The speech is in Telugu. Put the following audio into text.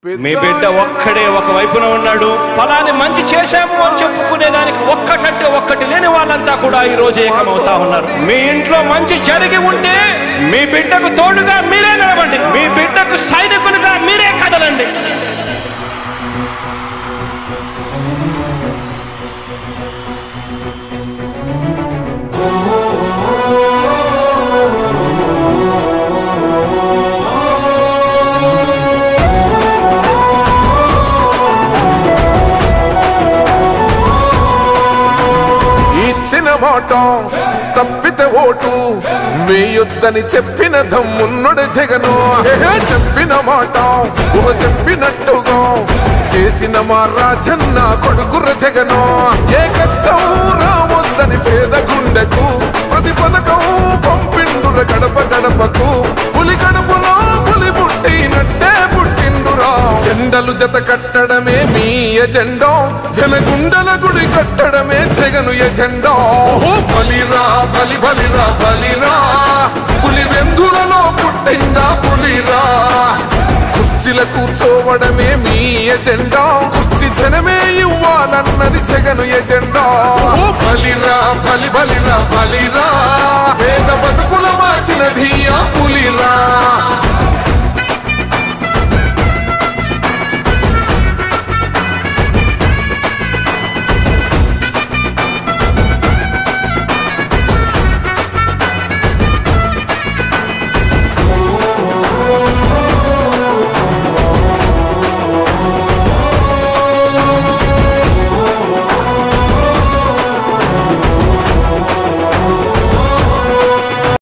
మీ బిడ్డ ఒక్కడే ఒక వైపున ఉన్నాడు. ఫలాని మంచి చేశాము అని చెప్పుకునేదానికి ఒక్కటంటే ఒక్కటి లేని వాళ్ళంతా కూడా ఈ రోజు ఏకమవుతా ఉన్నారు. మీ ఇంట్లో మంచి జరిగి ఉంటే మీ బిడ్డకు తోడుగా మీరే నిలబండి, మీ బిడ్డకు సైనికులుగా మీరే కదలండి. తప్పితే ఓటు వేయొద్దని చెప్పిన దమ్మున్నడు జగను. చెప్పిన మాట చెప్పినట్టుగా చేసిన మా రాజన్న కొడుకుర జగను. ఏ కష్టం రావద్దని పేద గుండెకు ప్రతి పథకం పంపిండుర గడప గడపకు. పులి గడపలో పులి పుట్టినట్టే పుట్టిండురా. జెండలు జత కట్టడమే మీ ఎజెండా, జనగుండల గుడి కట్టడమే జగను ఎజెండా. బలిరా బలి బలిరా బలిరా, పులి వెందులలో పుట్టిందా పులిరా. కుర్చీల కూర్చోవడమే మీ ఎజెండా, కుర్చీ జనమే ఇవ్వాలన్నది జగను ఎజెండా. బలిరా బలి బలిరా బలిరా, పేద బతుకుల మార్చినది ఆ పులిరా.